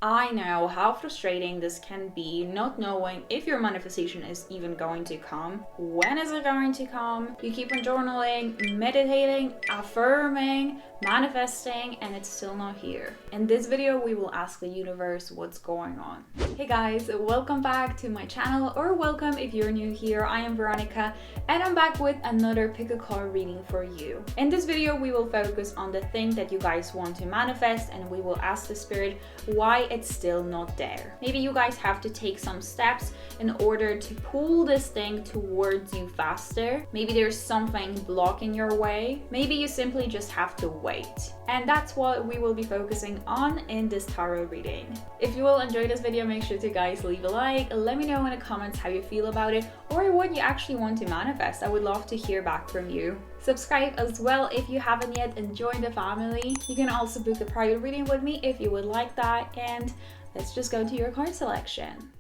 I know how frustrating this can be, not knowing if your manifestation is even going to come. When is it going to come? You keep on journaling, meditating, affirming, manifesting, and it's still not here. In this video, we will ask the universe what's going on. Hey guys, welcome back to my channel, or welcome if you're new here. I am Veronica, and I'm back with another pick a card reading for you. In this video, we will focus on the thing that you guys want to manifest, and we will ask the spirit why it's still not there. Maybe you guys have to take some steps in order to pull this thing towards you faster. Maybe there's something blocking your way. Maybe you simply just have to wait. And that's what we will be focusing on in this tarot reading. If you will enjoy this video, make sure to guys leave a like. Let me know in the comments how you feel about it or what you actually want to manifest. I would love to hear back from you. Subscribe as well if you haven't yet, and join the family. You can also book a private reading with me if you would like that. And let's just go to your card selection.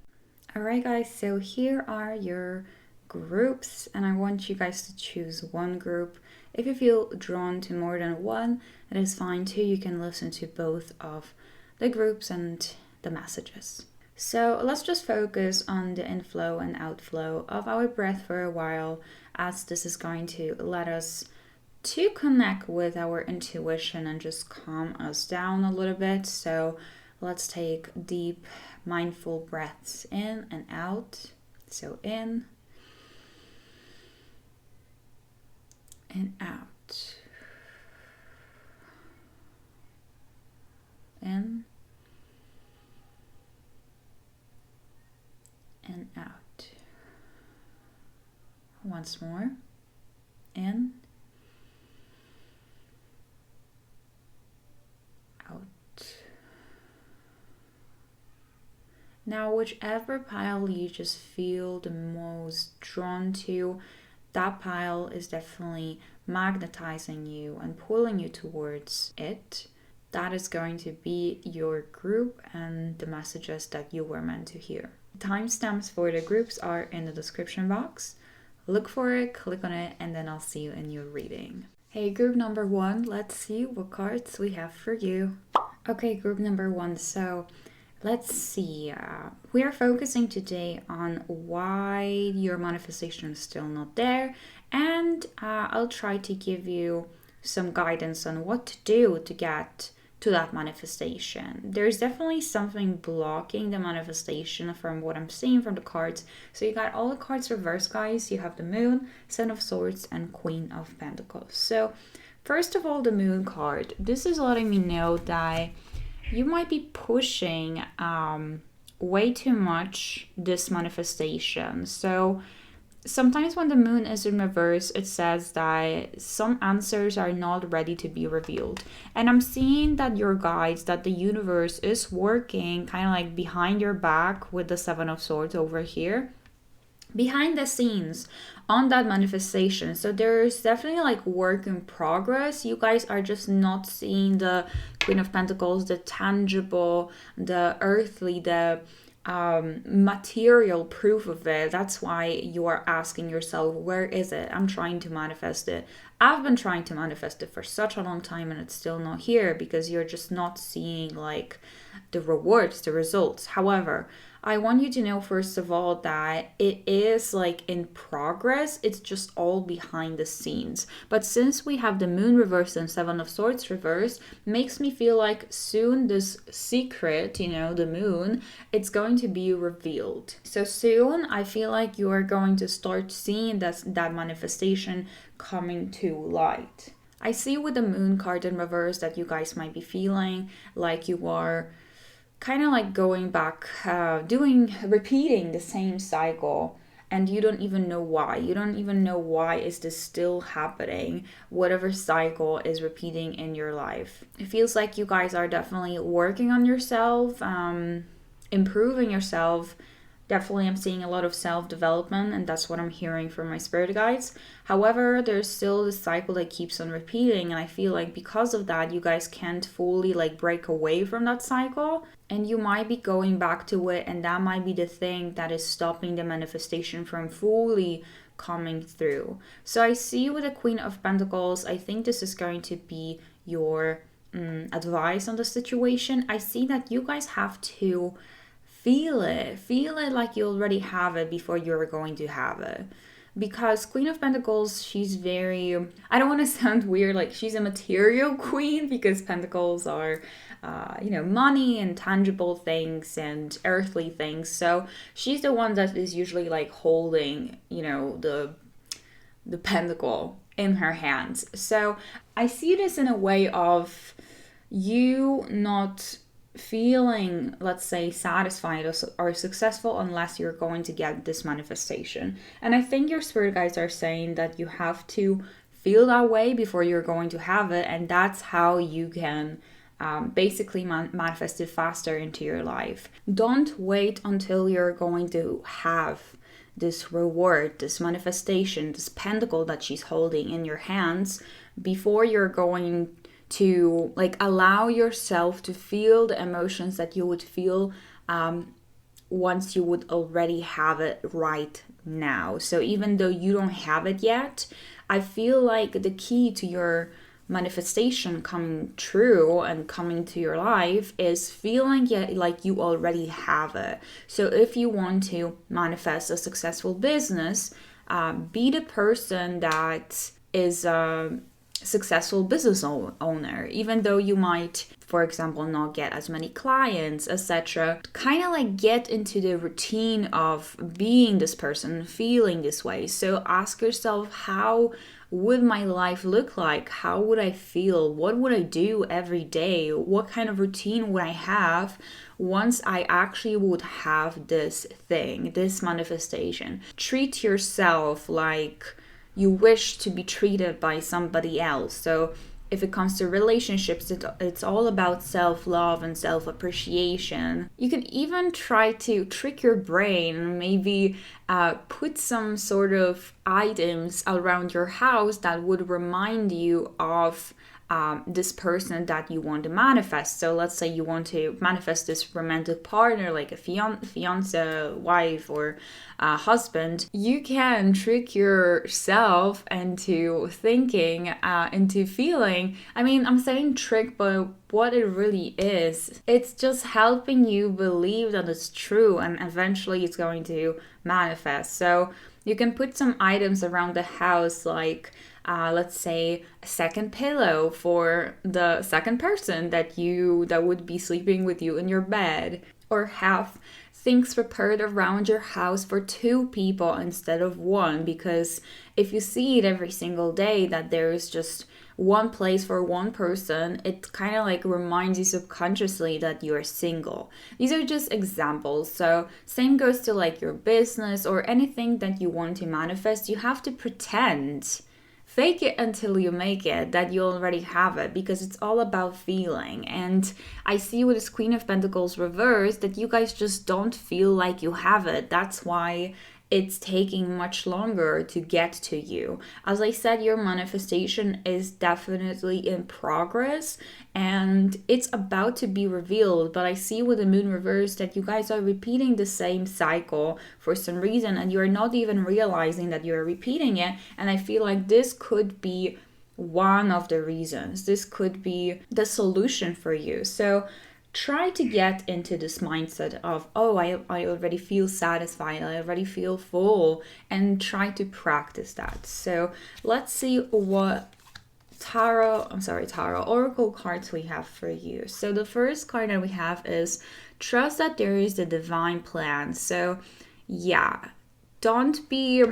Alright guys, so here are your groups, and I want you guys to choose one group. If you feel drawn to more than one, that is fine too. You can listen to both of the groups and the messages. So let's just focus on the inflow and outflow of our breath for a while, as this is going to let us to connect with our intuition and just calm us down a little bit. So let's take deep, mindful breaths in and out. So in and out. In and out. Once more. In. Out. Now, whichever pile you just feel the most drawn to, that pile is definitely magnetizing you and pulling you towards it. That is going to be your group and the messages that you were meant to hear. Timestamps for the groups are in the description box. Look for it, click on it, and then I'll see you in your reading. Hey, group number one, let's see what cards we have for you. Okay, group number one, so let's see. We are focusing today on why your manifestation is still not there, and I'll try to give you some guidance on what to do to get to that manifestation. There's definitely something blocking the manifestation from what I'm seeing from the cards. So you got all the cards reversed, guys. You have the Moon, Seven of Swords, and Queen of Pentacles. So first of all, the Moon card. This is letting me know that you might be pushing way too much this manifestation. So sometimes when the Moon is in reverse, it says that some answers are not ready to be revealed. And I'm seeing that your guides, that the universe is working kind of like behind your back with the Seven of Swords over here, behind the scenes on that manifestation. So there's definitely like work in progress. You guys are just not seeing the Queen of Pentacles, the tangible, the earthly, the material proof of it. That's why you are asking yourself, where is it? I'm trying to manifest it. I've been trying to manifest it for such a long time, and it's still not here because you're just not seeing like the rewards, the results. However, I want you to know first of all that it is like in progress. It's just all behind the scenes. But since we have the Moon reversed and Seven of Swords reversed, makes me feel like soon this secret, the Moon, it's going to be revealed. So soon I feel like you are going to start seeing that manifestation coming to light. I see with the Moon card in reverse that you guys might be feeling like you are kind of like going back, repeating the same cycle, and you don't even know why. You don't even know why is this still happening, whatever cycle is repeating in your life. It feels like you guys are definitely working on yourself, improving yourself. Definitely I'm seeing a lot of self-development, and that's what I'm hearing from my spirit guides. However, there's still this cycle that keeps on repeating, and I feel like because of that, you guys can't fully like break away from that cycle, and you might be going back to it, and that might be the thing that is stopping the manifestation from fully coming through. So I see with the Queen of Pentacles, I think this is going to be your advice on the situation. I see that you guys have to feel it like you already have it before you're going to have it. Because Queen of Pentacles, she's very, I don't want to sound weird, like she's a material queen, because Pentacles are, money and tangible things and earthly things. So she's the one that is usually like holding, the pentacle in her hands. So I see this in a way of you not feeling, let's say, satisfied or successful unless you're going to get this manifestation. And I think your spirit guides are saying that you have to feel that way before you're going to have it, and that's how you can basically manifest it faster into your life. Don't wait until you're going to have this reward, this manifestation, this pentacle that she's holding in your hands before you're going to allow yourself to feel the emotions that you would feel once you would already have it right now. So even though you don't have it yet, I feel like the key to your manifestation coming true and coming to your life is feeling like you already have it. So if you want to manifest a successful business, be the person that is successful business owner, even though you might, for example, not get as many clients, etc. Kind of get into the routine of being this person, feeling this way. So ask yourself, how would my life look like? How would I feel? What would I do every day? What kind of routine would I have once I actually would have this thing, this manifestation? Treat yourself like you wish to be treated by somebody else. So if it comes to relationships, it's all about self-love and self-appreciation. You can even try to trick your brain and maybe put some sort of items around your house that would remind you of this person that you want to manifest. So let's say you want to manifest this romantic partner, like a fiance, wife, or husband. You can trick yourself into thinking, into feeling. I mean, I'm saying trick, but what it really is, it's just helping you believe that it's true, and eventually it's going to manifest. So you can put some items around the house, like let's say a second pillow for the second person that would be sleeping with you in your bed, or have things prepared around your house for 2 people instead of 1, because if you see it every single day that there's just one place for one person, it kind of reminds you subconsciously that you're single. These are just examples. So same goes to your business or anything that you want to manifest. You have to pretend, fake it until you make it, that you already have it, because it's all about feeling. And I see with this Queen of Pentacles reverse that you guys just don't feel like you have it. That's why it's taking much longer to get to you. As I said, your manifestation is definitely in progress and it's about to be revealed. But I see with the moon reverse that you guys are repeating the same cycle for some reason, and you're not even realizing that you're repeating it. And I feel like this could be one of the reasons. This could be the solution for you. So try to get into this mindset of, oh, I already feel satisfied, I already feel full, and try to practice that. So let's see what oracle cards we have for you. So the first card that we have is trust that there is a divine plan. So yeah, don't be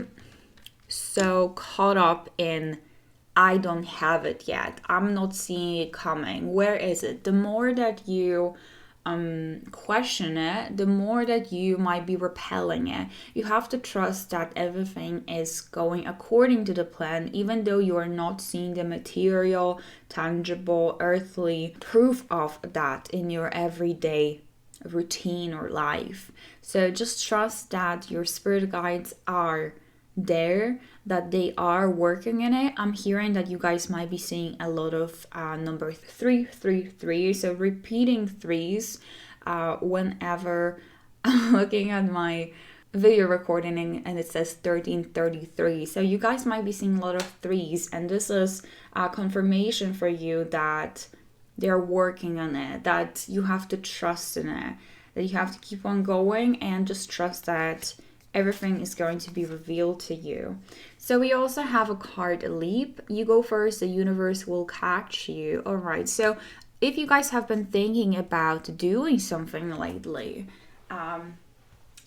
so caught up in I don't have it yet, I'm not seeing it coming, where is it? The more that you question it, the more that you might be repelling it. You have to trust that everything is going according to the plan, even though you are not seeing the material, tangible, earthly proof of that in your everyday routine or life. So just trust that your spirit guides are there, that they are working in it. I'm hearing that you guys might be seeing a lot of number 333, so repeating threes whenever I'm looking at my video recording and it says 1333. So you guys might be seeing a lot of threes, and this is a confirmation for you that they're working on it, that you have to trust in it, that you have to keep on going and just trust that everything is going to be revealed to you. So we also have a card leap. You go first, the universe will catch you. All right, so if you guys have been thinking about doing something lately,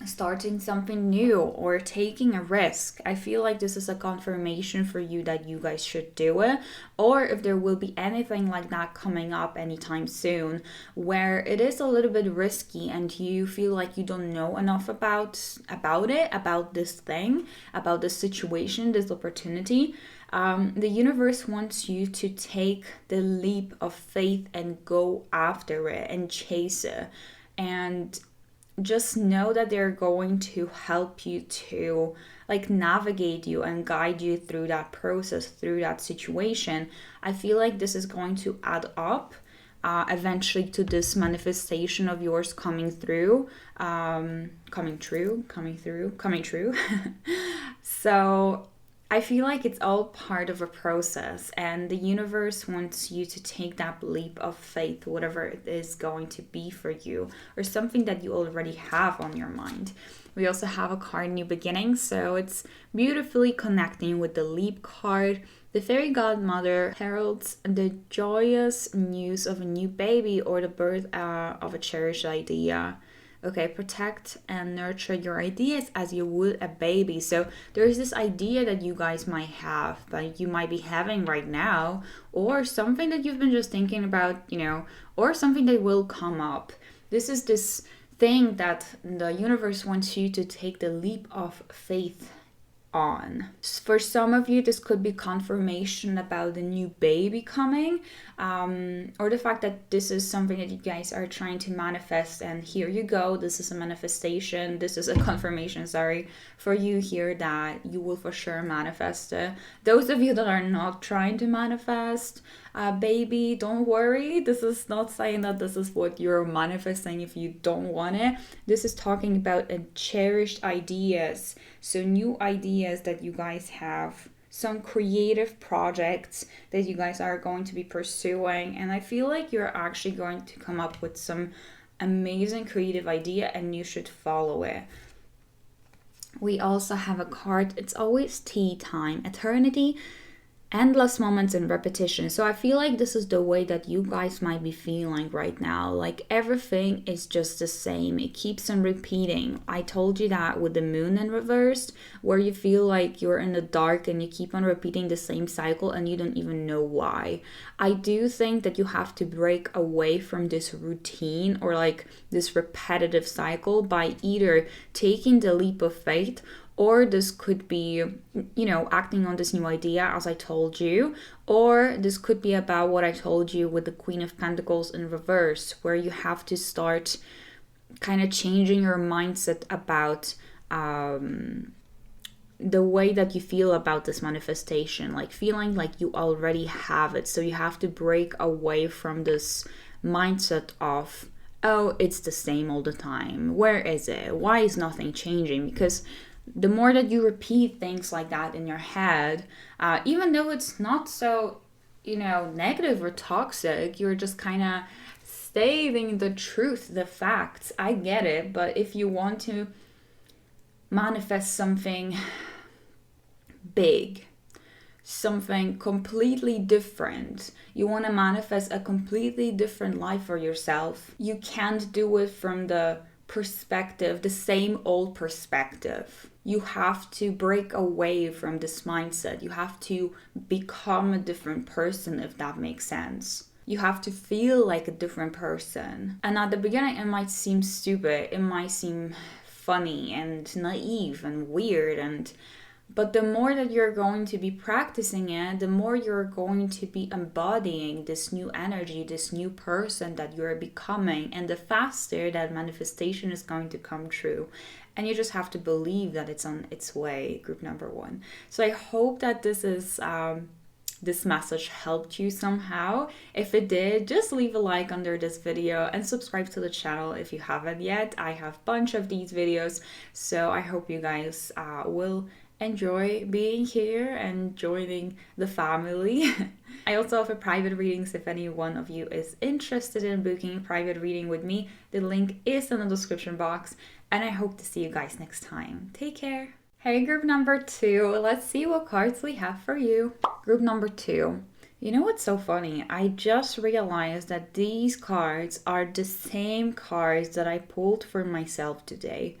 starting something new or taking a risk, I feel like this is a confirmation for you that you guys should do it. Or if there will be anything like that coming up anytime soon where it is a little bit risky and you feel like you don't know enough about it, about this thing, about this situation, this opportunity, the universe wants you to take the leap of faith and go after it and chase it. And just know that they're going to help you to like navigate you and guide you through that process, through that situation. I feel like this is going to add up eventually to this manifestation of yours coming through, coming true. So I feel like it's all part of a process, and the universe wants you to take that leap of faith, whatever it is going to be for you, or something that you already have on your mind. We also have a card, New Beginnings, so it's beautifully connecting with the leap card. The fairy godmother heralds the joyous news of a new baby or the birth of a cherished idea. Okay, protect and nurture your ideas as you would a baby. So there's this idea that you guys might have, that you might be having right now, or something that you've been just thinking about, or something that will come up. This is this thing that the universe wants you to take the leap of faith on. For some of you, this could be confirmation about the new baby coming, or the fact that this is something that you guys are trying to manifest, and here you go, this is a manifestation, this is a confirmation, for you here that you will for sure manifest it. Those of you that are not trying to manifest baby, don't worry, this is not saying that this is what you're manifesting if you don't want it. This is talking about cherished ideas, so new ideas that you guys have, some creative projects that you guys are going to be pursuing, and I feel like you're actually going to come up with some amazing creative idea and you should follow it. We also have a card, it's always tea time, eternity, endless moments and repetition. So I feel like this is the way that you guys might be feeling right now. Like everything is just the same. It keeps on repeating. I told you that with the moon in reverse, where you feel like you're in the dark and you keep on repeating the same cycle and you don't even know why. I do think that you have to break away from this routine or like this repetitive cycle by either taking the leap of faith, or this could be, acting on this new idea, as I told you. Or this could be about what I told you with the Queen of Pentacles in reverse, where you have to start kind of changing your mindset about the way that you feel about this manifestation, like feeling like you already have it. So you have to break away from this mindset of, oh, it's the same all the time. Where is it? Why is nothing changing? Because the more that you repeat things like that in your head, even though it's not so, negative or toxic, you're just kind of stating the truth, the facts. I get it, but if you want to manifest something big, something completely different, you want to manifest a completely different life for yourself, you can't do it from the perspective, the same old perspective. You have to break away from this mindset. You have to become a different person, if that makes sense. You have to feel like a different person. And at the beginning, it might seem stupid. It might seem funny and naive and weird. But the more that you're going to be practicing it, the more you're going to be embodying this new energy, this new person that you're becoming, and the faster that manifestation is going to come true. And you just have to believe that it's on its way, group number 1. So I hope that this message helped you somehow. If it did, just leave a like under this video and subscribe to the channel if you haven't yet. I have a bunch of these videos, so I hope you guys will enjoy being here and joining the family. I also offer private readings if any one of you is interested in booking a private reading with me. The link is in the description box, and I hope to see you guys next time. Take care. Hey, group number 2, let's see what cards we have for you. Group number 2. You know what's so funny? I just realized that these cards are the same cards that I pulled for myself today.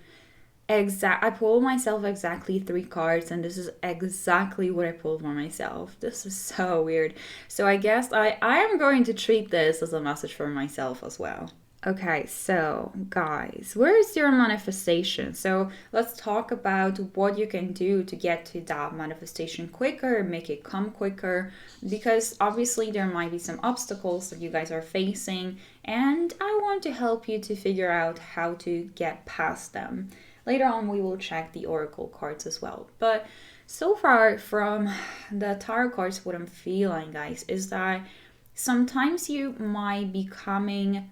I pulled myself exactly 3 cards, and this is exactly what I pulled for myself. This is so weird. So I guess I am going to treat this as a message for myself as well. Okay, so guys, where is your manifestation? So let's talk about what you can do to get to that manifestation quicker, make it come quicker, because obviously there might be some obstacles that you guys are facing, and I want to help you to figure out how to get past them. Later on, we will check the oracle cards as well. But so far from the tarot cards, what I'm feeling, guys, is that sometimes you might be coming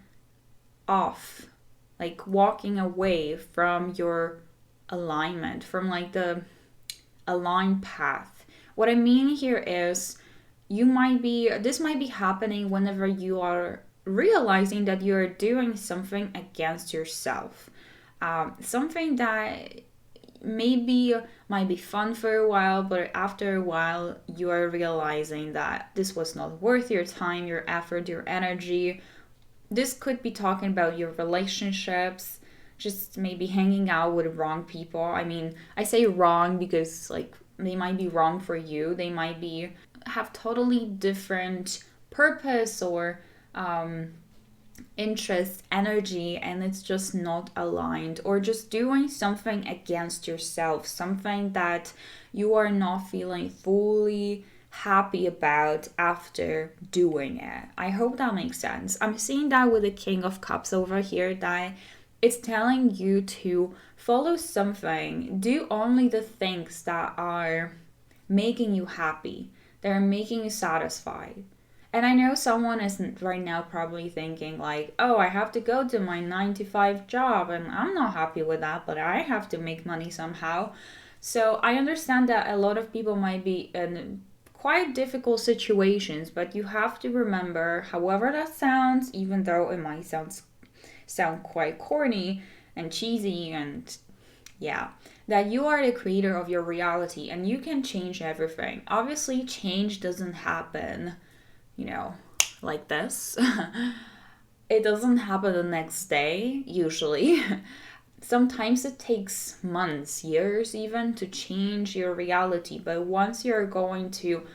off, like walking away from your alignment, from like the aligned path. What I mean here is this might be happening whenever you are realizing that you're doing something against yourself. Something that maybe might be fun for a while, but after a while you are realizing that this was not worth your time, your effort, your energy. This could be talking about your relationships, just maybe hanging out with wrong people. I mean, I say wrong because like they might be wrong for you. They might have totally different purpose or interest, energy, and it's just not aligned, or just doing something against yourself, something that you are not feeling fully happy about after doing it. I hope that makes sense. I'm seeing that with the King of Cups over here, that it's telling you to follow something, do only the things that are making you happy, that are making you satisfied. And I know someone isn't right now probably thinking like, oh, I have to go to my 9-to-5 job and I'm not happy with that, but I have to make money somehow. So I understand that a lot of people might be in quite difficult situations, but you have to remember, however that sounds, even though it might sound quite corny and cheesy and yeah, that you are the creator of your reality and you can change everything. Obviously, change doesn't happen like this. It doesn't happen the next day, usually. Sometimes it takes months, years even, to change your reality. But once you're going to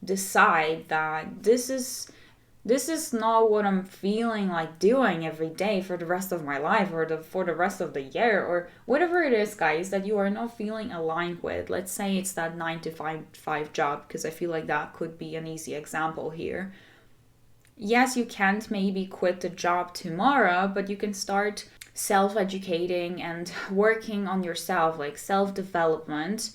decide that this is not what I'm feeling like doing every day for the rest of my life, or for the rest of the year, or whatever it is, guys, that you are not feeling aligned with. Let's say it's that 9-to-5 job, because I feel like that could be an easy example here. Yes, you can't maybe quit the job tomorrow, but you can start self-educating and working on yourself, like self-development,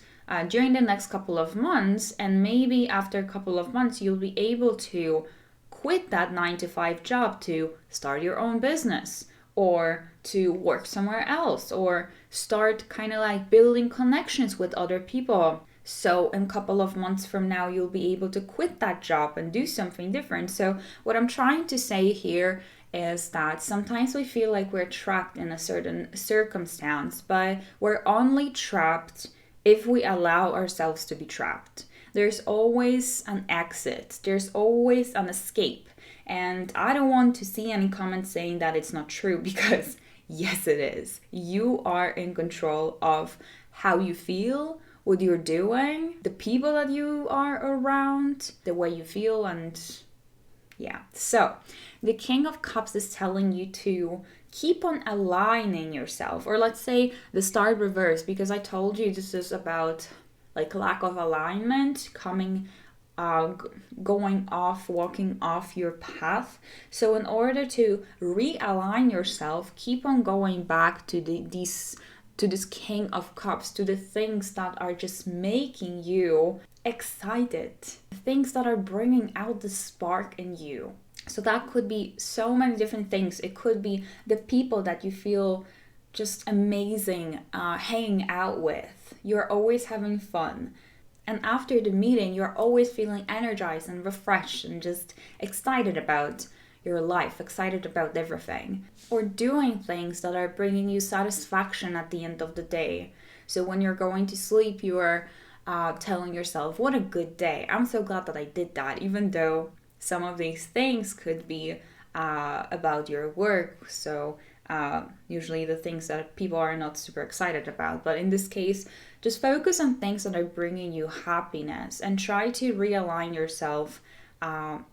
during the next couple of months. And maybe after a couple of months, you'll be able to quit that 9-to-5 job to start your own business, or to work somewhere else, or start kind of like building connections with other people. So in a couple of months from now, you'll be able to quit that job and do something different. So what I'm trying to say here is that sometimes we feel like we're trapped in a certain circumstance, but we're only trapped if we allow ourselves to be trapped. There's always an exit. There's always an escape. And I don't want to see any comments saying that it's not true, because yes, it is. You are in control of how you feel, what you're doing, the people that you are around, the way you feel, and yeah. So the King of Cups is telling you to keep on aligning yourself, or let's say the star reverse, because I told you this is about like lack of alignment, going off, walking off your path. So in order to realign yourself, keep on going back to this King of Cups, to the things that are just making you excited, things that are bringing out the spark in you. So that could be so many different things. It could be the people that you feel just amazing hanging out with. You're always having fun. And after the meeting, you're always feeling energized and refreshed and just excited about your life, excited about everything. Or doing things that are bringing you satisfaction at the end of the day. So when you're going to sleep, you're telling yourself, what a good day. I'm so glad that I did that, even though some of these things could be about your work. So usually the things that people are not super excited about. But in this case, just focus on things that are bringing you happiness and try to realign yourself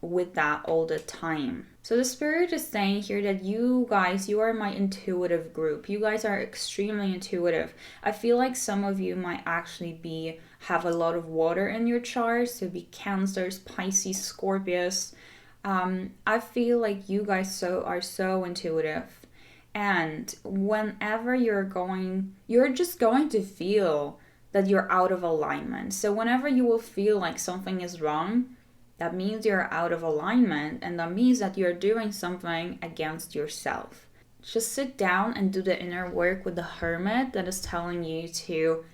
with that all the time. So the spirit is saying here that you guys, you are my intuitive group. You guys are extremely intuitive. I feel like some of you might actually have a lot of water in your chart. So be Cancers, Pisces, Scorpios. I feel like you guys are so intuitive. And whenever you're just going to feel that you're out of alignment. So whenever you will feel like something is wrong, that means you're out of alignment, and that means that you're doing something against yourself. Just sit down and do the inner work with the Hermit that is telling you to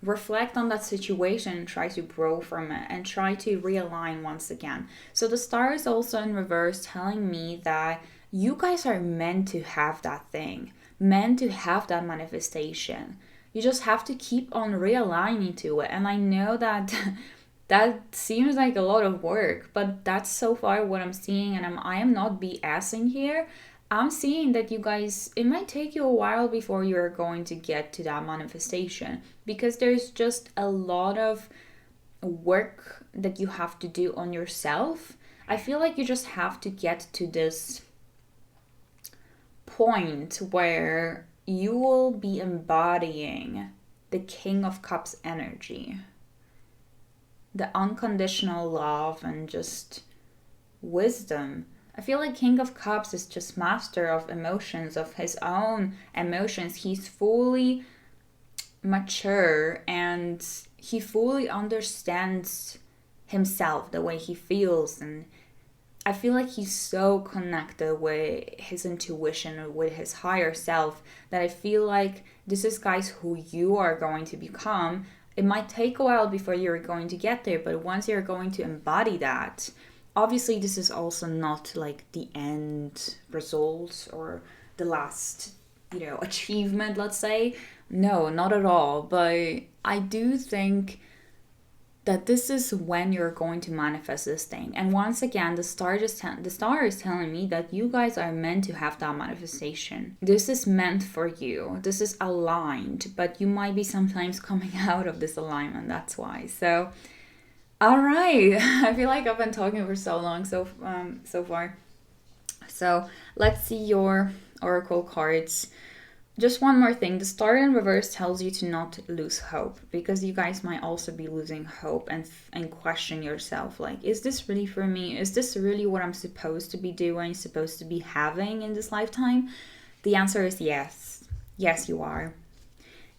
reflect on that situation and try to grow from it and try to realign once again. So the star is also in reverse, telling me that you guys are meant to have that thing, meant to have that manifestation. You just have to keep on realigning to it. And I know that that seems like a lot of work, but that's so far what I'm seeing, and I am not BSing here. I'm seeing that you guys, it might take you a while before you're going to get to that manifestation, because there's just a lot of work that you have to do on yourself. I feel like you just have to get to this point where you will be embodying the King of Cups energy, the unconditional love and just wisdom. I feel like King of Cups is just master of emotions, of his own emotions. He's fully mature and he fully understands himself, the way he feels, and I feel like he's so connected with his intuition, with his higher self, that I feel like this is, guys, who you are going to become. It might take a while before you're going to get there, but once you're going to embody that, obviously this is also not like the end result or the last, achievement, let's say. No, not at all. But I do think that this is when you're going to manifest this thing. And once again, the star is telling me that you guys are meant to have that manifestation. This is meant for you. This is aligned, but you might be sometimes coming out of this alignment. That's why. So, all right. I feel like I've been talking for so long so far. So let's see your oracle cards. Just one more thing, the star in reverse tells you to not lose hope, because you guys might also be losing hope and question yourself, like, is this really for me? Is this really what I'm supposed to be doing, supposed to be having in this lifetime? The answer is yes. Yes, you are.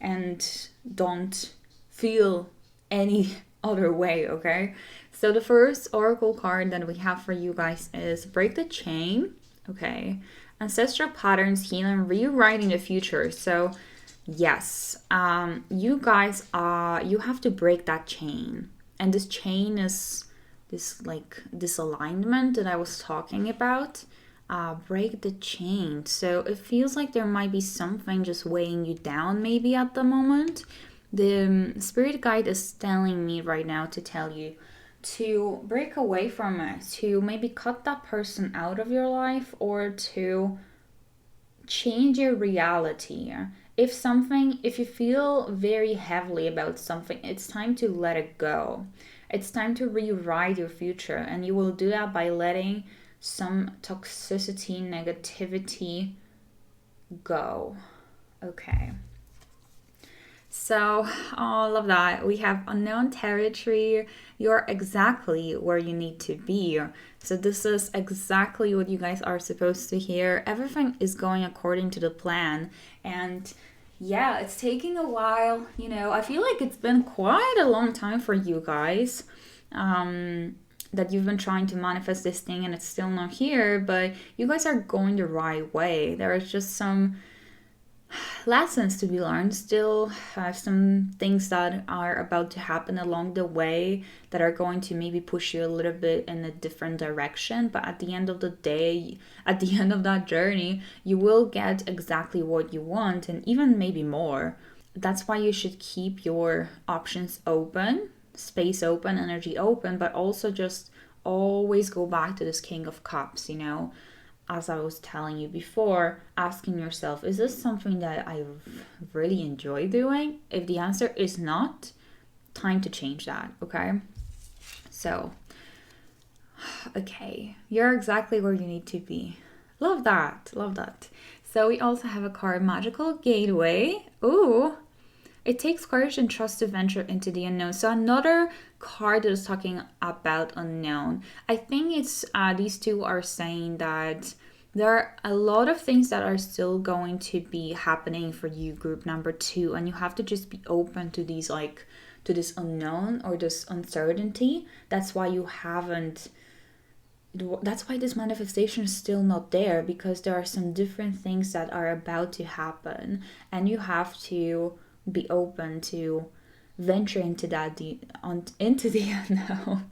And don't feel any other way, okay? So the first oracle card that we have for you guys is Break the Chain, okay? Ancestral patterns, healing, rewriting the future. So yes, you guys you have to break that chain. And this chain is this alignment that I was talking about. Break the chain. So it feels like there might be something just weighing you down maybe at the moment. The spirit guide is telling me right now to tell you to break away from it, to maybe cut that person out of your life, or to change your reality. If you feel very heavily about something, it's time to let it go. It's time to rewrite your future, and you will do that by letting some toxicity, negativity go. Okay. So, all of that. We have unknown territory. You're exactly where you need to be. So this is exactly what you guys are supposed to hear. Everything is going according to the plan. And yeah, it's taking a while. I feel like it's been quite a long time for you guys. That you've been trying to manifest this thing and it's still not here. But you guys are going the right way. There is just some lessons to be learned, still have some things that are about to happen along the way that are going to maybe push you a little bit in a different direction. But at the end of the day, at the end of that journey, you will get exactly what you want and even maybe more. That's why you should keep your options open, space open, energy open, but also just always go back to this King of Cups, as I was telling you before, asking yourself, is this something that I really enjoy doing? If the answer is not, time to change that, okay? So, okay, you're exactly where you need to be. Love that, love that. So we also have a card, Magical Gateway. Ooh, it takes courage and trust to venture into the unknown. So another card that is talking about unknown. I think it's these two are saying that there are a lot of things that are still going to be happening for you, group number 2, and you have to just be open to these, like, to this unknown or this uncertainty. That's why this manifestation is still not there, because there are some different things that are about to happen, and you have to be open to venture into into the unknown.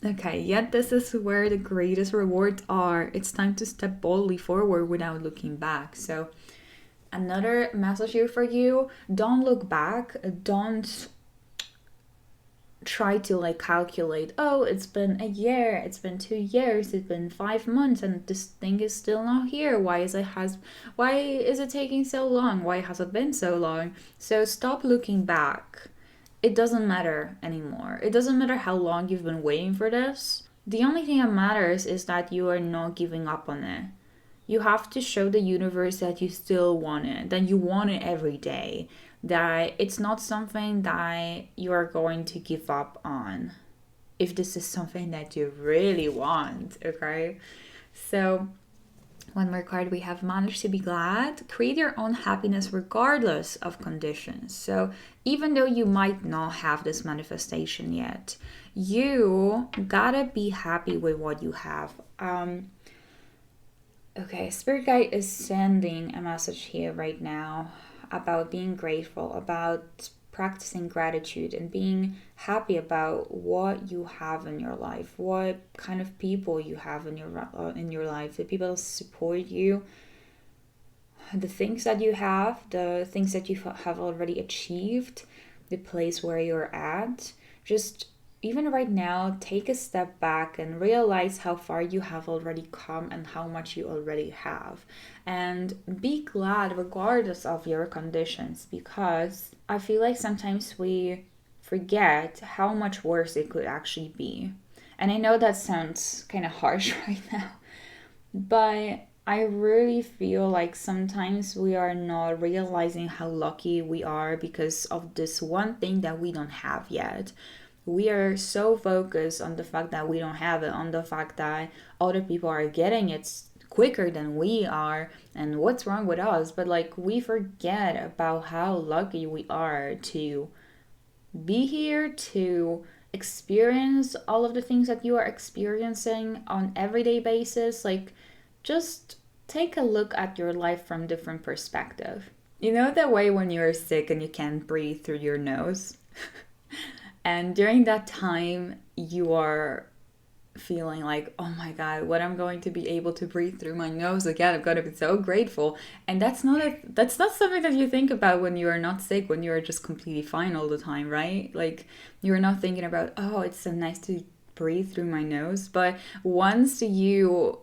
Okay, yet this is where the greatest rewards are. It's time to step boldly forward without looking back. So another message here for you: don't look back. Don't try to like calculate, oh, it's been a year, it's been 2 years, it's been 5 months, and this thing is still not here. Why is it taking so long? Why has it been so long? So stop looking back. It doesn't matter anymore. It doesn't matter how long you've been waiting for this. The only thing that matters is that you are not giving up on it. You have to show the universe that you still want it, that you want it every day, that it's not something that you are going to give up on if this is something that you really want, okay? So one more card, we have Manage to Be Glad. Create your own happiness regardless of conditions. So even though you might not have this manifestation yet, you gotta be happy with what you have. Okay, Spirit Guide is sending a message here right now about being grateful, about practicing gratitude and being happy about what you have in your life, what kind of people you have in your life, the people that support you, the things that you have, the things that you have already achieved, the place where you're at. Just even right now, take a step back and realize how far you have already come and how much you already have. And be glad regardless of your conditions, because I feel like sometimes we forget how much worse it could actually be. And I know that sounds kind of harsh right now, but I really feel like sometimes we are not realizing how lucky we are because of this one thing that we don't have yet. We are so focused on the fact that we don't have it, on the fact that other people are getting it quicker than we are, and what's wrong with us. But like, we forget about how lucky we are to be here, to experience all of the things that you are experiencing on everyday basis. Like, just take a look at your life from different perspective. You know that way when you're sick and you can't breathe through your nose? And during that time, you are feeling like, oh my God, when I'm going to be able to breathe through my nose again, I'm going to be so grateful. And that's not something that you think about when you are not sick, when you are just completely fine all the time, right? Like, you're not thinking about, oh, it's so nice to breathe through my nose. But once you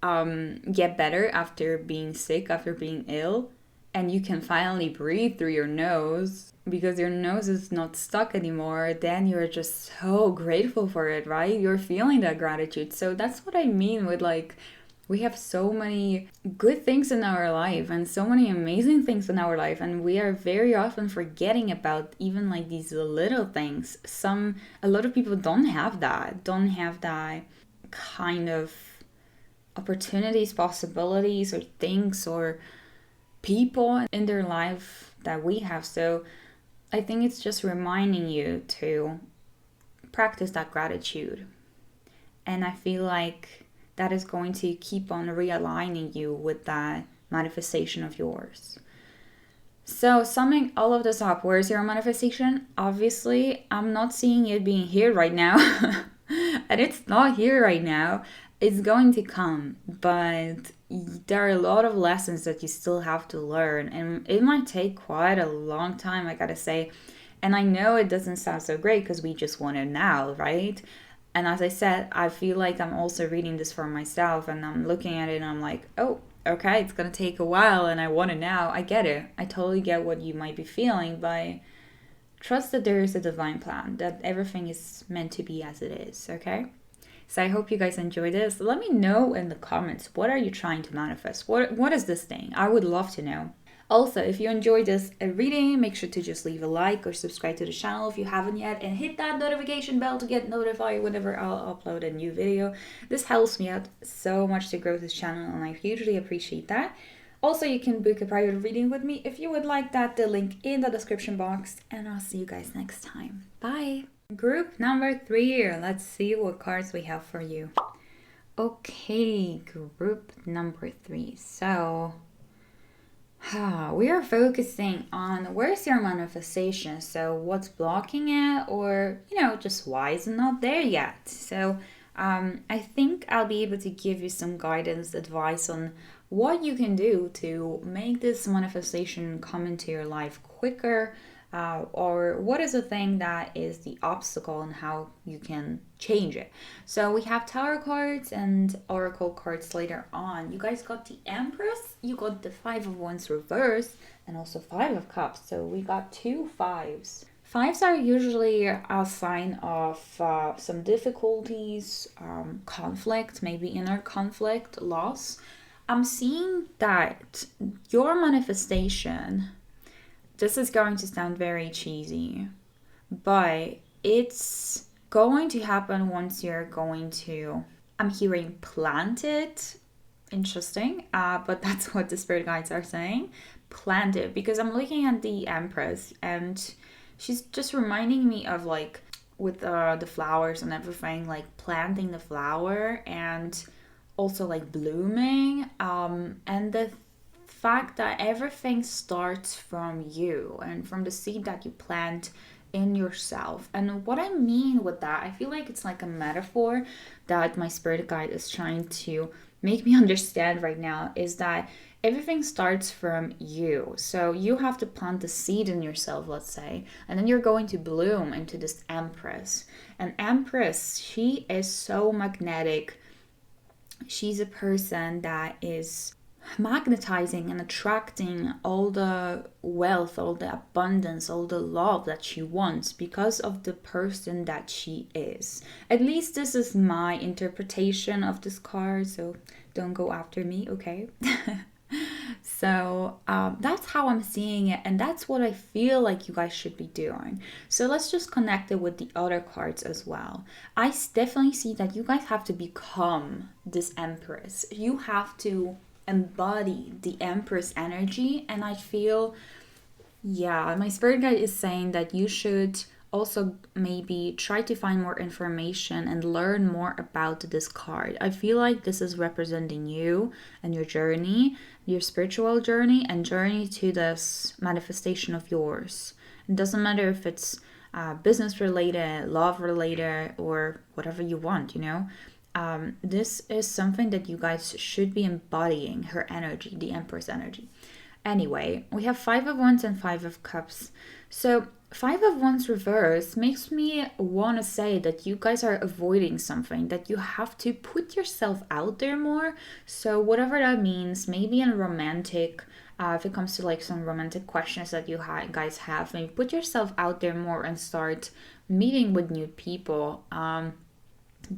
get better after being sick, after being ill, and you can finally breathe through your nose because your nose is not stuck anymore, then you're just so grateful for it, right? You're feeling that gratitude. So that's what I mean with, like, we have so many good things in our life and so many amazing things in our life, and we are very often forgetting about even like these little things. A lot of people don't have that kind of opportunities, possibilities, or things or people in their life that we have. So I think it's just reminding you to practice that gratitude. And I feel like that is going to keep on realigning you with that manifestation of yours. So, summing all of this up, where's your manifestation? Obviously, I'm not seeing it being here right now. And it's not here right now. It's going to come. But there are a lot of lessons that you still have to learn. And it might take quite a long time, I gotta say. And I know it doesn't sound so great because we just want it now, right? And as I said, I feel like I'm also reading this for myself and I'm looking at it and I'm like, oh, okay, it's gonna take a while and I want it now. I get it. I totally get what you might be feeling, but trust that there is a divine plan, that everything is meant to be as it is, okay? So I hope you guys enjoy this. Let me know in the comments, what are you trying to manifest? What is this thing? I would love to know. Also, if you enjoyed this reading, make sure to just leave a like or subscribe to the channel if you haven't yet, and hit that notification bell to get notified whenever I'll upload a new video. This helps me out so much to grow this channel and I hugely appreciate that. Also, you can book a private reading with me if you would like that, the link in the description box, and I'll see you guys next time. Bye! Group number 3, let's see what cards we have for you. Okay, group number 3. So we are focusing on where's your manifestation, so what's blocking it, or just why is it not there yet. So I think I'll be able to give you some guidance, advice on what you can do to make this manifestation come into your life quicker, or what is the thing that is the obstacle and how you can change it. So we have tarot cards and oracle cards later on. You guys got the Empress, you got the 5 of Wands reverse, and also 5 of Cups. So we got 2 5s. 5s are usually a sign of some difficulties, conflict, maybe inner conflict, loss. I'm seeing that your manifestation, this is going to sound very cheesy, but it's going to happen once you're going to, I'm hearing, plant it. Interesting, but that's what the spirit guides are saying. Plant it, because I'm looking at the Empress and she's just reminding me of like with the flowers and everything, like planting the flower and also like blooming, and the fact that everything starts from you and from the seed that you plant in yourself. And what I mean with that, I feel like it's like a metaphor that my spirit guide is trying to make me understand right now, is that everything starts from you. So you have to plant the seed in yourself, let's say, and then you're going to bloom into this Empress. And Empress, she is so magnetic. She's a person that is magnetizing and attracting all the wealth, all the abundance, all the love that she wants because of the person that she is. At least this is my interpretation of this card, so don't go after me, okay? So that's how I'm seeing it, and that's what I feel like you guys should be doing. So let's just connect it with the other cards as well. I definitely see that you guys have to become this Empress. You have to embody the Empress energy, and I feel, yeah, my spirit guide is saying that you should also maybe try to find more information and learn more about this card. I feel like this is representing you and your journey, your spiritual journey, and journey to this manifestation of yours. It doesn't matter if it's business related, love related, or whatever you want, this is something that you guys should be embodying, her energy, the Empress energy. Anyway, we have 5 of Wands and 5 of Cups. So 5 of Wands reverse makes me want to say that you guys are avoiding something, that you have to put yourself out there more. So whatever that means, maybe in romantic, if it comes to like some romantic questions that you guys have, maybe put yourself out there more and start meeting with new people,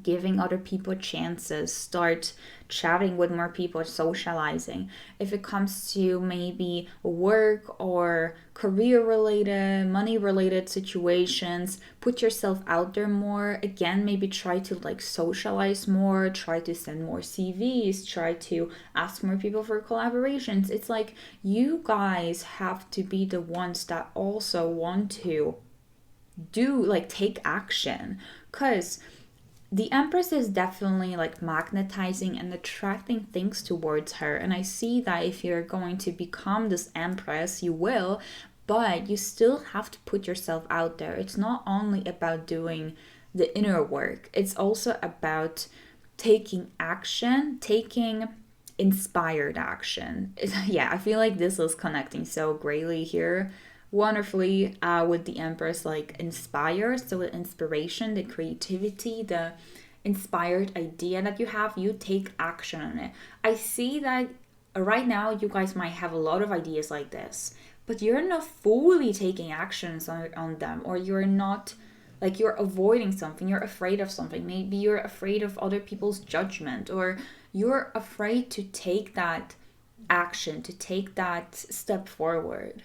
giving other people chances, start chatting with more people, socializing. If it comes to maybe work or career related, money related situations, put yourself out there more. Again, maybe try to like socialize more, try to send more CVs, try to ask more people for collaborations. It's like you guys have to be the ones that also want to take action, because the Empress is definitely like magnetizing and attracting things towards her. And I see that if you're going to become this Empress, you will, but you still have to put yourself out there. It's not only about doing the inner work, it's also about taking action, taking inspired action. Yeah, I feel like this is connecting so greatly here, wonderfully, with the Empress, like inspire. So the inspiration, the creativity, the inspired idea that you have, you take action on it. I see that right now you guys might have a lot of ideas like this, but you're not fully taking actions on them, or you're not, like, you're avoiding something, you're afraid of something. Maybe you're afraid of other people's judgment, or you're afraid to take that action, to take that step forward.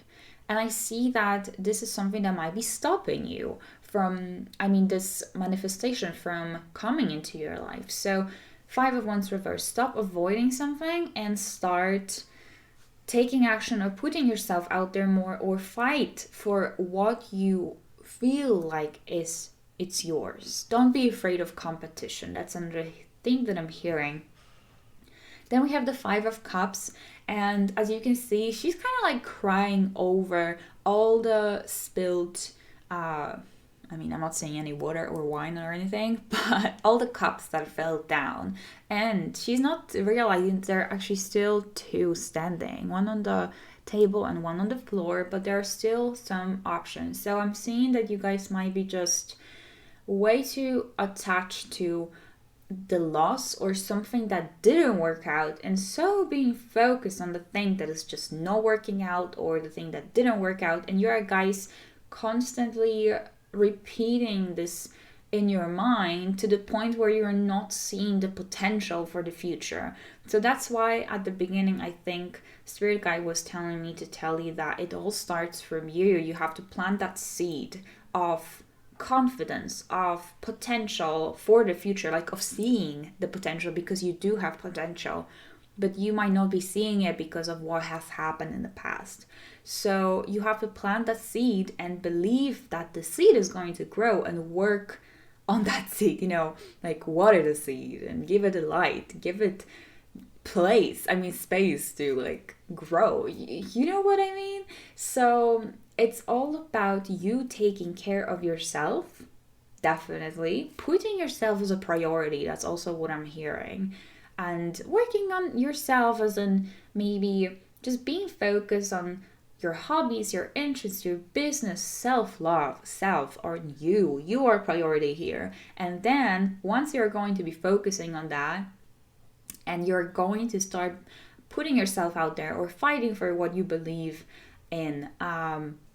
And I see that this is something that might be stopping you from, this manifestation from coming into your life. So 5 of Wands reverse, stop avoiding something and start taking action, or putting yourself out there more, or fight for what you feel like it's yours. Don't be afraid of competition. That's another thing that I'm hearing. Then we have the 5 of Cups, and as you can see, she's kind of like crying over all the spilled, I'm not saying any water or wine or anything, but all the cups that fell down. And she's not realizing there are actually still 2 standing, one on the table and one on the floor, but there are still some options. So I'm seeing that you guys might be just way too attached to the loss or something that didn't work out, and so being focused on the thing that is just not working out, or the thing that didn't work out, and you're guys constantly repeating this in your mind to the point where you're not seeing the potential for the future. So that's why at the beginning, I think Spirit Guide was telling me to tell you that it all starts from you. You have to plant that seed of confidence, of potential for the future, like of seeing the potential, because you do have potential, but you might not be seeing it because of what has happened in the past. So you have to plant that seed and believe that the seed is going to grow, and work on that seed, like water the seed and give it a light, give it space to like grow. You know what I mean? So it's all about you taking care of yourself, definitely. Putting yourself as a priority, that's also what I'm hearing. And working on yourself, as in maybe just being focused on your hobbies, your interests, your business, self-love, or you. You are a priority here. And then once you're going to be focusing on that, and you're going to start putting yourself out there or fighting for what you believe in,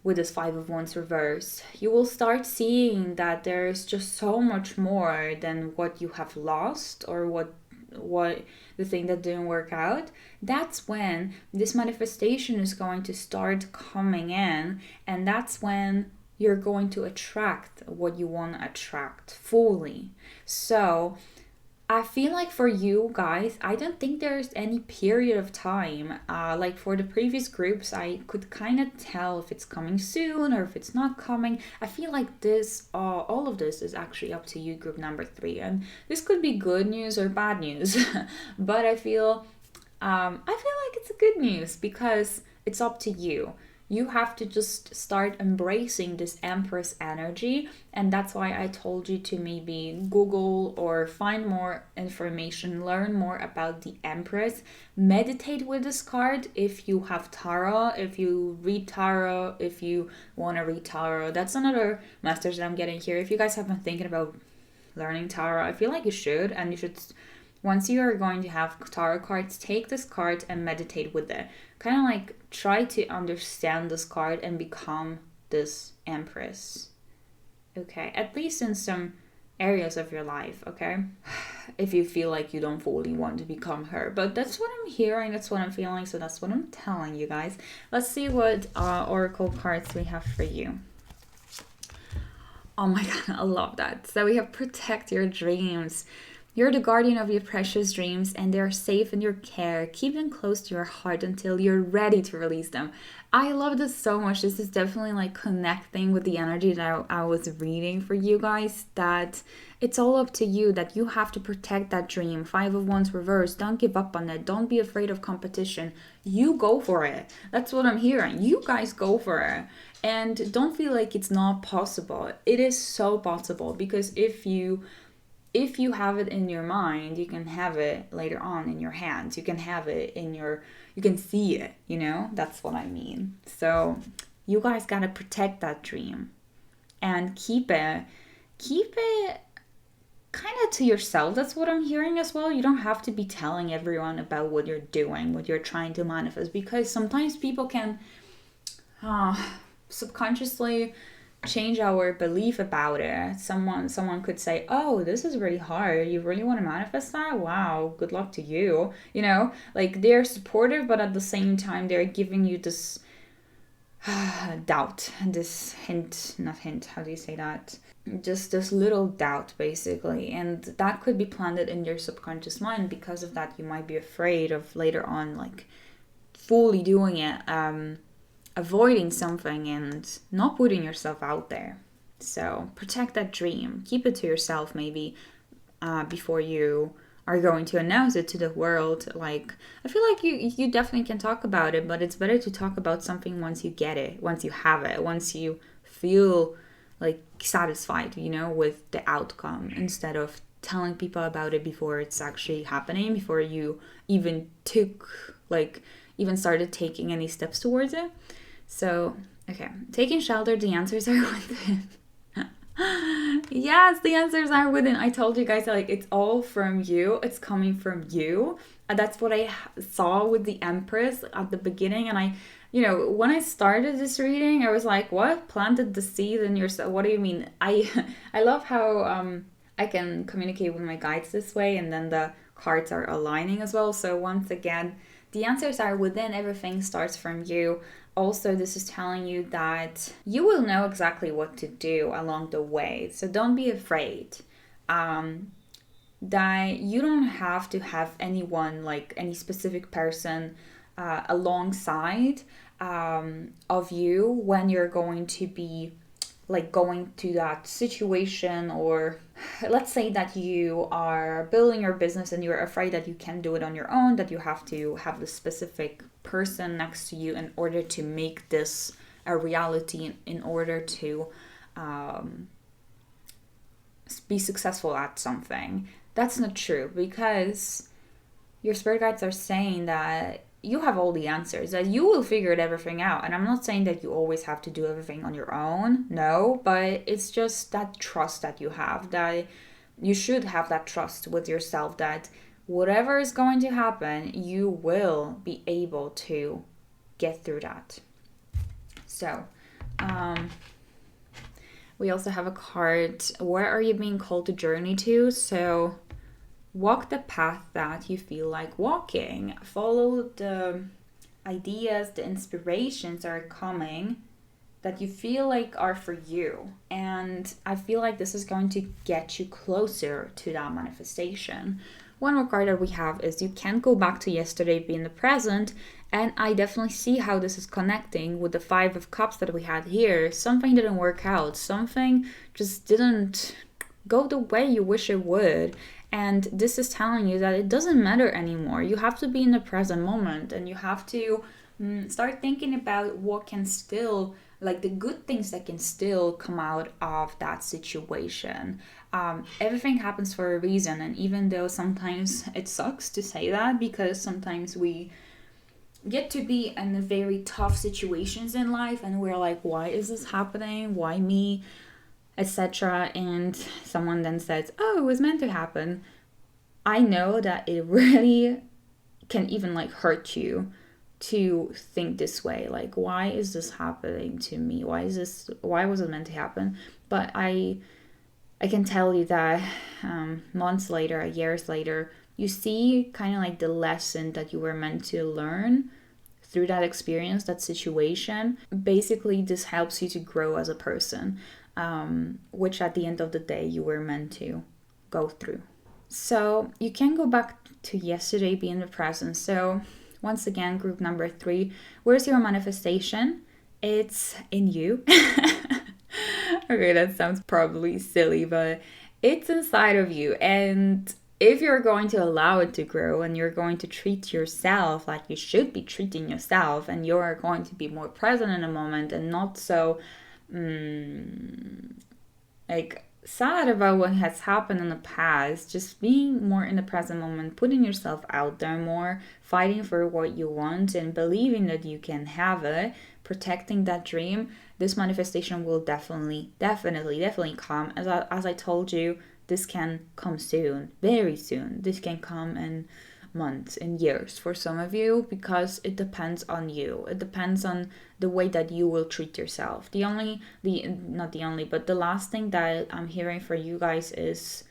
with this 5 of Wands reverse, you will start seeing that there's just so much more than what you have lost, or what the thing that didn't work out. That's when this manifestation is going to start coming in, and that's when you're going to attract what you want to attract fully. So I feel like for you guys, I don't think there's any period of time. Like for the previous groups, I could kind of tell if it's coming soon or if it's not coming. I feel like this, all of this is actually up to you, group number 3. And this could be good news or bad news. But I feel like it's a good news, because it's up to you. You have to just start embracing this Empress energy. And that's why I told you to maybe Google or find more information, learn more about the Empress, meditate with this card if you have tarot, if you read tarot, if you want to read tarot. That's another message that I'm getting here. If you guys have been thinking about learning tarot, I feel like you should. And you should, once you are going to have tarot cards, take this card and meditate with it. Kind of like try to understand this card and become this Empress. Okay, at least in some areas of your life, okay? If you feel like you don't fully want to become her. But that's what I'm hearing, that's what I'm feeling, so that's what I'm telling you guys. Let's see what oracle cards we have for you. Oh my god, I love that. So we have protect your dreams. You're the guardian of your precious dreams and they're safe in your care. Keep them close to your heart until you're ready to release them. I love this so much. This is definitely like connecting with the energy that I was reading for you guys, that it's all up to you, that you have to protect that dream. 5 of Wands reversed. Don't give up on it. Don't be afraid of competition. You go for it. That's what I'm hearing. You guys go for it. And don't feel like it's not possible. It is so possible, because if you have it in your mind, you can have it later on in your hands. You can have it in you can see it, That's what I mean. So you guys got to protect that dream and keep it kind of to yourself. That's what I'm hearing as well. You don't have to be telling everyone about what you're doing, what you're trying to manifest, because sometimes people can subconsciously change our belief about it. Someone could say, oh, this is really hard, you really want to manifest that? Wow, good luck to you. Like they're supportive, but at the same time they're giving you this doubt, this not hint, how do you say that, just this little doubt basically, and that could be planted in your subconscious mind. Because of that, you might be afraid of later on like fully doing it, avoiding something and not putting yourself out there. So protect that dream. Keep it to yourself maybe before you are going to announce it to the world. Like, I feel like you definitely can talk about it, but it's better to talk about something once you get it, once you have it, once you feel like satisfied, with the outcome, instead of telling people about it before it's actually happening, before you even started taking any steps towards it. So, okay, taking shelter, the answers are within. Yes, the answers are within. I told you guys, like, it's all from you. It's coming from you. And that's what I saw with the Empress at the beginning. And when I started this reading, I was like, what? Planted the seed in yourself? What do you mean? I love how I can communicate with my guides this way, and then the cards are aligning as well. So once again, the answers are within. Everything starts from you. Also, this is telling you that you will know exactly what to do along the way. So don't be afraid. That you don't have to have anyone, like any specific person alongside of you when you're going to be like going to that situation. Or let's say that you are building your business and you're afraid that you can't do it on your own, that you have to have the specific person next to you in order to make this a reality, in order to be successful at something. That's not true, because your spirit guides are saying that you have all the answers, that you will figure everything out. And I'm not saying that you always have to do everything on your own, no, but it's just that trust that you have, that you should have that trust with yourself, that whatever is going to happen, you will be able to get through that. So, we also have a card, where are you being called to journey to? So, walk the path that you feel like walking. Follow the ideas, the inspirations that are coming that you feel like are for you. And I feel like this is going to get you closer to that manifestation. One more card that we have is you can't go back to yesterday, be in the present. And I definitely see how this is connecting with the 5 of Cups that we had here. Something didn't work out. Something just didn't go the way you wish it would. And this is telling you that it doesn't matter anymore. You have to be in the present moment, and you have to start thinking about what can still, like the good things that can still come out of that situation. Everything happens for a reason. And even though sometimes it sucks to say that, because sometimes we get to be in very tough situations in life and we're like, why is this happening? Why me? Etc. And someone then says, oh, it was meant to happen. I know that it really can even like hurt you to think this way. Like, why is this happening to me? Why was it meant to happen? But I can tell you that months later, years later, you see kind of like the lesson that you were meant to learn through that experience, that situation. Basically, this helps you to grow as a person, which at the end of the day, you were meant to go through. So you can go back to yesterday, be in the present. So once again, group number 3, where's your manifestation? It's in you. Okay, that sounds probably silly, but it's inside of you. And if you're going to allow it to grow and you're going to treat yourself like you should be treating yourself, and you're going to be more present in a moment and not so like sad about what has happened in the past, just being more in the present moment, putting yourself out there more, fighting for what you want and believing that you can have it, protecting that dream, this manifestation will definitely come. As I told you, this can come soon, very soon. This can come in months and years for some of you, because it depends on you. It depends on the way that you will treat yourself. The last thing that I'm hearing for you guys is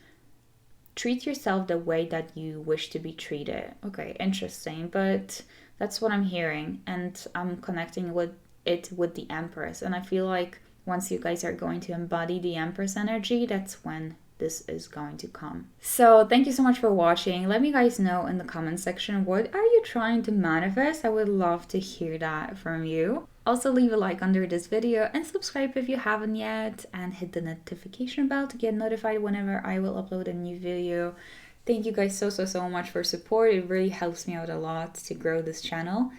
treat yourself the way that you wish to be treated. Okay, interesting, but that's what I'm hearing, and I'm connecting with it with the Empress. And I feel like once you guys are going to embody the Empress energy, that's when this is going to come. So thank you so much for watching. Let me guys know in the comment section, what are you trying to manifest? I would love to hear that from you. Also leave a like under this video and subscribe if you haven't yet, and hit the notification bell to get notified whenever I will upload a new video. Thank you guys so much for support. It really helps me out a lot to grow this channel.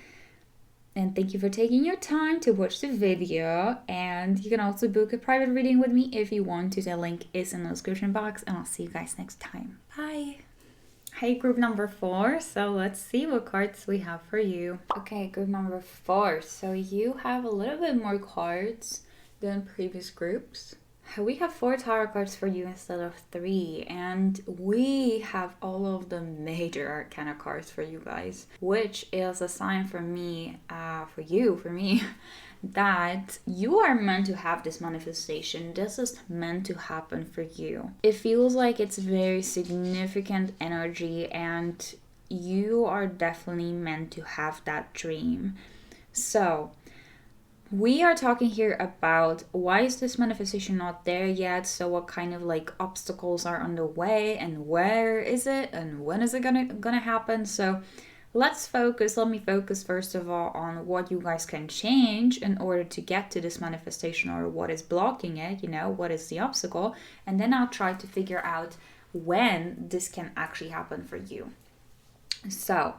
And thank you for taking your time to watch the video. And you can also book a private reading with me if you want to. The link is in the description box. And I'll see you guys next time. Bye. Hey, group number 4. So let's see what cards we have for you. Okay, group number 4. So you have a little bit more cards than previous groups. We have 4 tarot cards for you instead of 3, and we have all of the major arcana cards for you guys, which is a sign for me, for me, that you are meant to have this manifestation. This is meant to happen for you. It feels like it's very significant energy, and you are definitely meant to have that dream. So we are talking here about why is this manifestation not there yet? So what kind of like obstacles are on the way, and where is it, and when is it gonna happen? So let me focus first of all on what you guys can change in order to get to this manifestation, or what is blocking it, what is the obstacle, and then I'll try to figure out when this can actually happen for you. So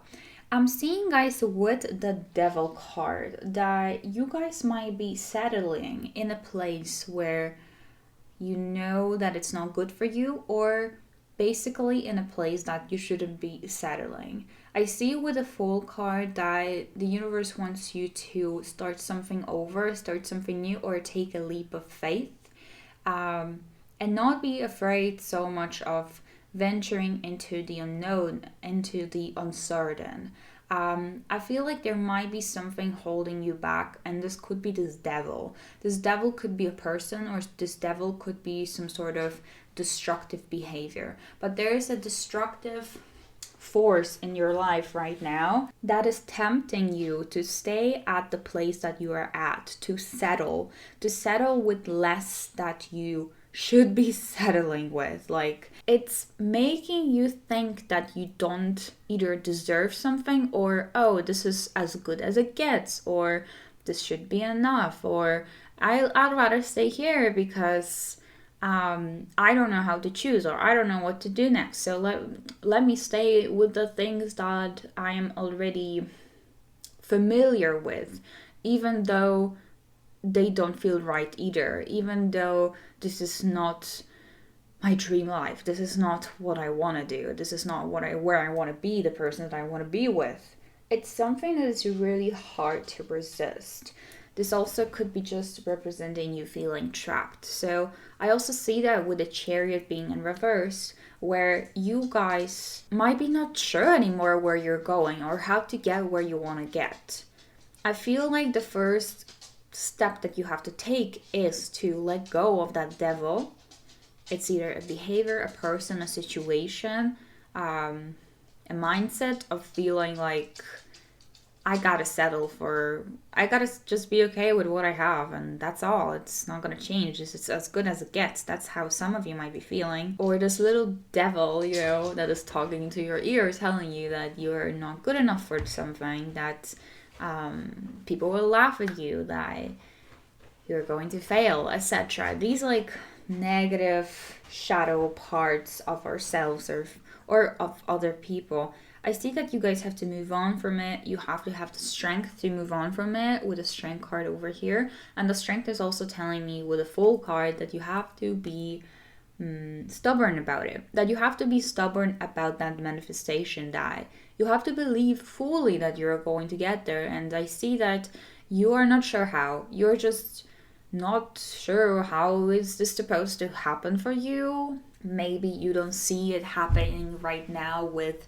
I'm seeing, guys, with the Devil card that you guys might be settling in a place where you know that it's not good for you, or basically in a place that you shouldn't be settling. I see with the Fool card that the universe wants you to start something over, start something new, or take a leap of faith, and not be afraid so much of venturing into the unknown, into the uncertain. I feel like there might be something holding you back, and this could be this devil. This devil could be a person, or this devil could be some sort of destructive behavior. But there is a destructive force in your life right now that is tempting you to stay at the place that you are at, to settle with less that you should be settling with. Like, it's making you think that you don't either deserve something, or oh, this is as good as it gets, or this should be enough, or I'd rather stay here because I don't know how to choose, or I don't know what to do next, so let me stay with the things that I am already familiar with, even though they don't feel right either, even though this is not my dream life, this is not what I want to do, this is not where I want to be, the person that I want to be with. It's something that is really hard to resist. This also could be just representing you feeling trapped. So I also see that with the Chariot being in reverse, where you guys might be not sure anymore where you're going or how to get where you want to get. I feel like the first step that you have to take is to let go of that devil. It's either a behavior, a person, a situation, a mindset of feeling like I gotta just be okay with what I have, and that's all. It's not gonna change. It's as good as it gets. That's how some of you might be feeling. Or this little devil, that is talking to your ear, telling you that you're not good enough for something, that people will laugh at you, that you're going to fail, etc. These negative shadow parts of ourselves or of other people. I see that you guys have to move on from it. You have to have the strength to move on from it with a strength card over here. And the strength is also telling me with a Fool card that you have to be stubborn about it. That you have to be stubborn about that manifestation, that you have to believe fully that you're going to get there. And I see that you are not sure how. You're just not sure how is this supposed to happen for you. Maybe you don't see it happening right now with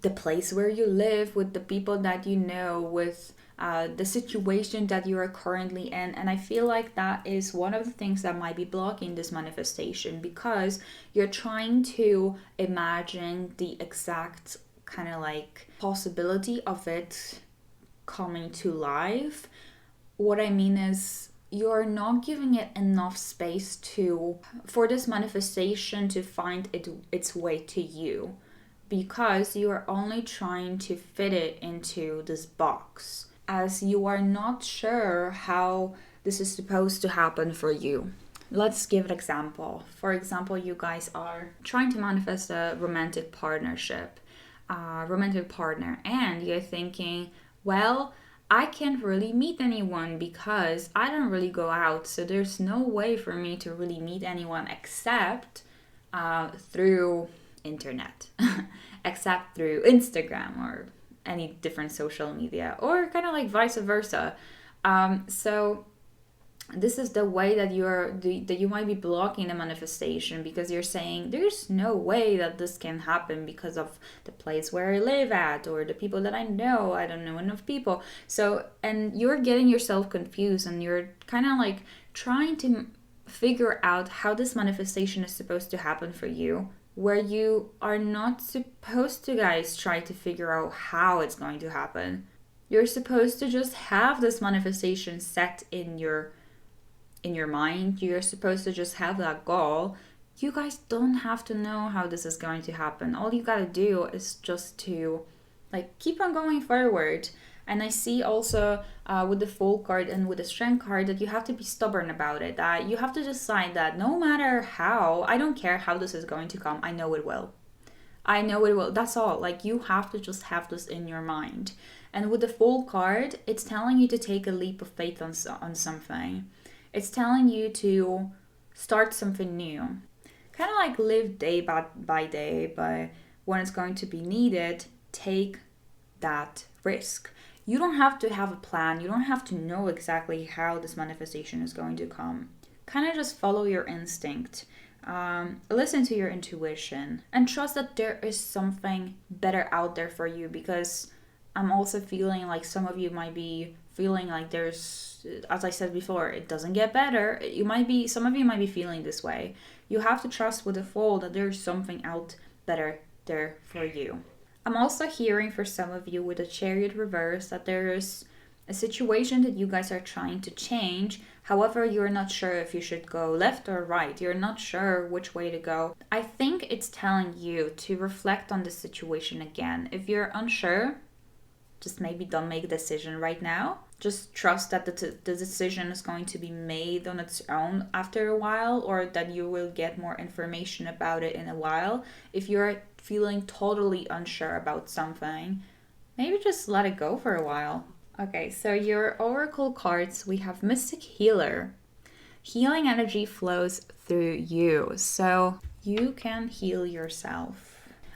the place where you live, with the people that you know, with the situation that you are currently in. And I feel like that is one of the things that might be blocking this manifestation, because you're trying to imagine the exact kind of possibility of it coming to life. What I mean is, you're not giving it enough space for this manifestation to find its way to you, because you are only trying to fit it into this box, as you are not sure how this is supposed to happen for you. Let's give an example. For example, you guys are trying to manifest a romantic partnership, a romantic partner, and you're thinking, well, I can't really meet anyone because I don't really go out, so there's no way for me to really meet anyone except through internet, except through Instagram or any different social media, or kind of vice versa. So this is the way that you might be blocking the manifestation, because you're saying there's no way that this can happen because of the place where I live at, or the people that I know. I don't know enough people. So, and you're getting yourself confused, and you're kind of trying to figure out how this manifestation is supposed to happen for you, where you are not supposed to, guys, try to figure out how it's going to happen. You're supposed to just have this manifestation set in your mind. You're supposed to just have that goal. You guys don't have to know how this is going to happen. All you gotta do is just to keep on going forward. And I see also with the Fool card and with the Strength card that you have to be stubborn about it. That you have to decide that no matter how, I don't care how this is going to come, I know it will. I know it will. That's all. You have to just have this in your mind. And with the Fool card, it's telling you to take a leap of faith on something. It's telling you to start something new. Kind of live day by day, but when it's going to be needed, take that risk. You don't have to have a plan. You don't have to know exactly how this manifestation is going to come. Kind of just follow your instinct. Listen to your intuition and trust that there is something better out there for you, because I'm also feeling some of you might be feeling there's, as I said before, it doesn't get better. Some of you might be feeling this way. You have to trust with the Fool that there's something out better there for you. I'm also hearing for some of you with the Chariot reverse that there is a situation that you guys are trying to change. However, you're not sure if you should go left or right. You're not sure which way to go. I think it's telling you to reflect on the situation again. If you're unsure, just maybe don't make a decision right now. Just trust that the decision is going to be made on its own after a while, or that you will get more information about it in a while. If you're feeling totally unsure about something, maybe just let it go for a while. Okay, so your oracle cards, we have Mystic Healer. Healing energy flows through you, so you can heal yourself.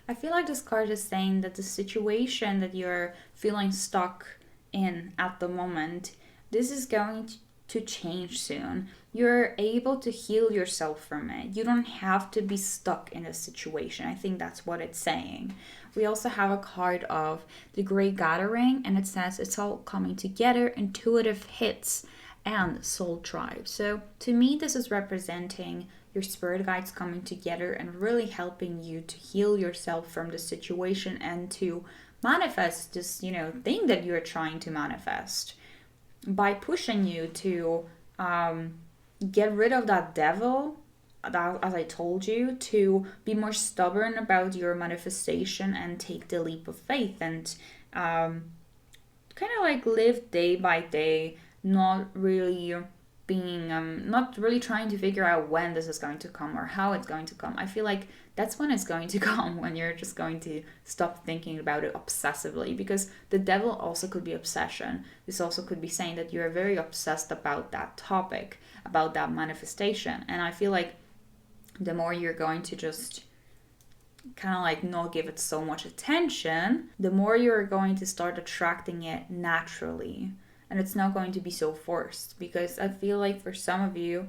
I feel like this card is saying that the situation that you're feeling stuck in at the moment, this is going to change soon. You're able to heal yourself from it. You don't have to be stuck in a situation. I think that's what it's saying. We also have a card of the Great Gathering, and it says it's all coming together, intuitive hits, and soul tribe. So to me, this is representing your spirit guides coming together and really helping you to heal yourself from the situation and to manifest this, thing that you're trying to manifest by pushing you to get rid of that devil, that, as I told you, to be more stubborn about your manifestation and take the leap of faith and kind of like live day by day, not really not really trying to figure out when this is going to come or how it's going to come. I feel like that's when it's going to come, when you're just going to stop thinking about it obsessively, because the devil also could be obsession. This also could be saying that you're very obsessed about that topic, about that manifestation. And I feel like the more you're going to just kind of like not give it so much attention, the more you're going to start attracting it naturally. And it's not going to be so forced, because I feel like for some of you,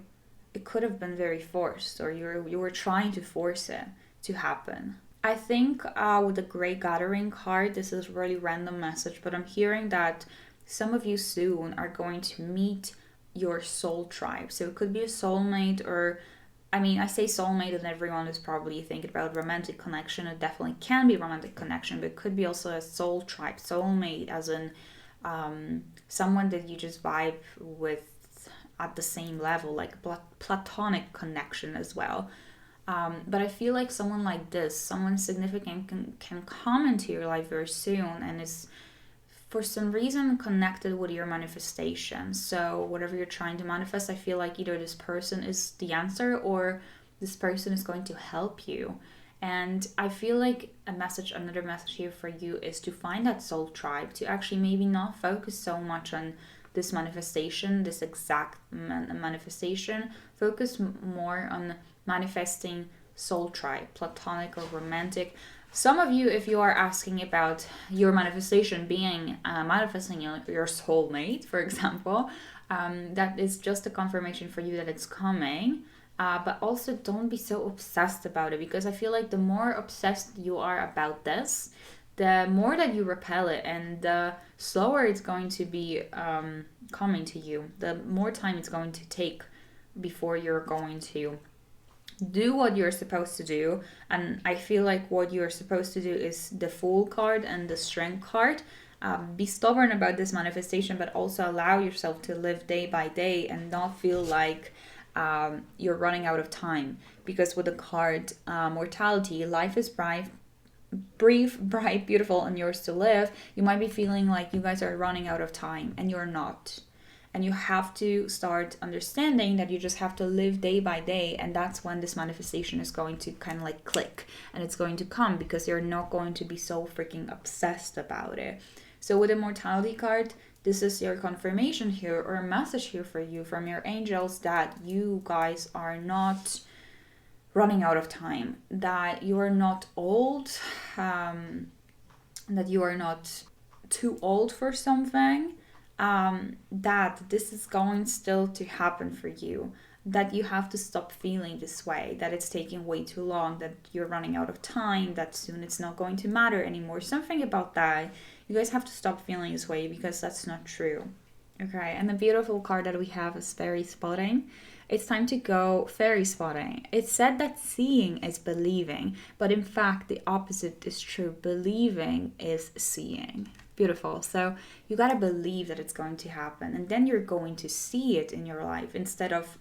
it could have been very forced, or you were trying to force it to happen. I think with the Great Gathering card, this is a really random message, but I'm hearing that some of you soon are going to meet your soul tribe. So it could be a soulmate, or I say soulmate and everyone is probably thinking about romantic connection. It definitely can be romantic connection, but it could be also a soul tribe, soulmate as in someone that you just vibe with at the same level, like platonic connection as well. But I feel like someone like this, someone significant can come into your life very soon and is for some reason connected with your manifestation. So whatever you're trying to manifest, I feel like either this person is the answer or this person is going to help you. And I feel like another message here for you is to find that soul tribe, to actually maybe not focus so much on this manifestation, this exact manifestation. Focus more on manifesting soul tribe, platonic or romantic. Some of you, if you are asking about your manifestation being manifesting your soulmate, for example, that is just a confirmation for you that it's coming. But also don't be so obsessed about it, because I feel like the more obsessed you are about this, the more that you repel it, and the slower it's going to be coming to you. The more time it's going to take before you're going to do what you're supposed to do. And I feel like what you're supposed to do is the Fool card and the Strength card. Be stubborn about this manifestation, but also allow yourself to live day by day and not feel like you're running out of time. Because with the card mortality, life is brief, bright, beautiful, and yours to live. You might be feeling like you guys are running out of time, and you're not. And you have to start understanding that you just have to live day by day, and that's when this manifestation is going to kind of like click and it's going to come, because you're not going to be so freaking obsessed about it. So with the mortality card, this is your confirmation here, or a message here for you from your angels, that you guys are not running out of time, that you are not old, that you are not too old for something, that this is going still to happen for you, that you have to stop feeling this way, that it's taking way too long, that you're running out of time, that soon it's not going to matter anymore. Something about that. You guys have to stop feeling this way, because that's not true. Okay, and the beautiful card that we have is fairy spotting. It's time to go fairy spotting. It's said that seeing is believing, but in fact the opposite is true. Believing is seeing. Beautiful. So you gotta believe that it's going to happen, and then you're going to see it in your life, instead of,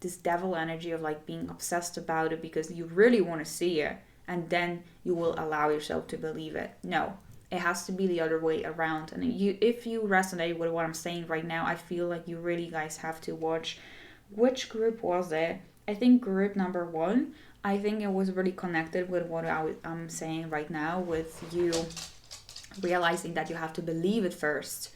this devil energy of like being obsessed about it because you really want to see it, and then you will allow yourself to believe it. No, it has to be the other way around. And if you resonate with what I'm saying right now, I feel like you really guys have to watch. Which group was it? I think group number 1. I think it was really connected with what I'm saying right now, with you realizing that you have to believe it first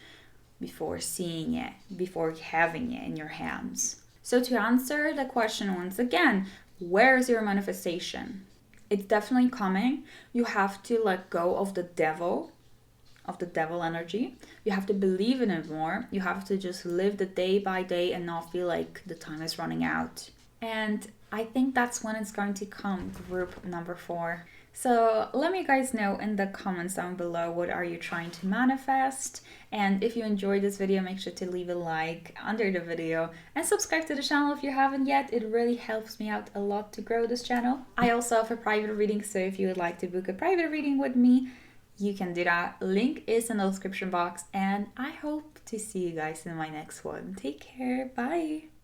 before seeing it, before having it in your hands. So to answer the question once again, where is your manifestation? It's definitely coming. You have to let go of the devil energy. You have to believe in it more. You have to just live the day by day and not feel like the time is running out. And I think that's when it's going to come, group number 4. So let me guys know in the comments down below, what are you trying to manifest? And if you enjoyed this video, make sure to leave a like under the video and subscribe to the channel if you haven't yet. It really helps me out a lot to grow this channel. I also have a private reading, so if you would like to book a private reading with me, you can do that. Link is in the description box, and I hope to see you guys in my next one. Take care. Bye.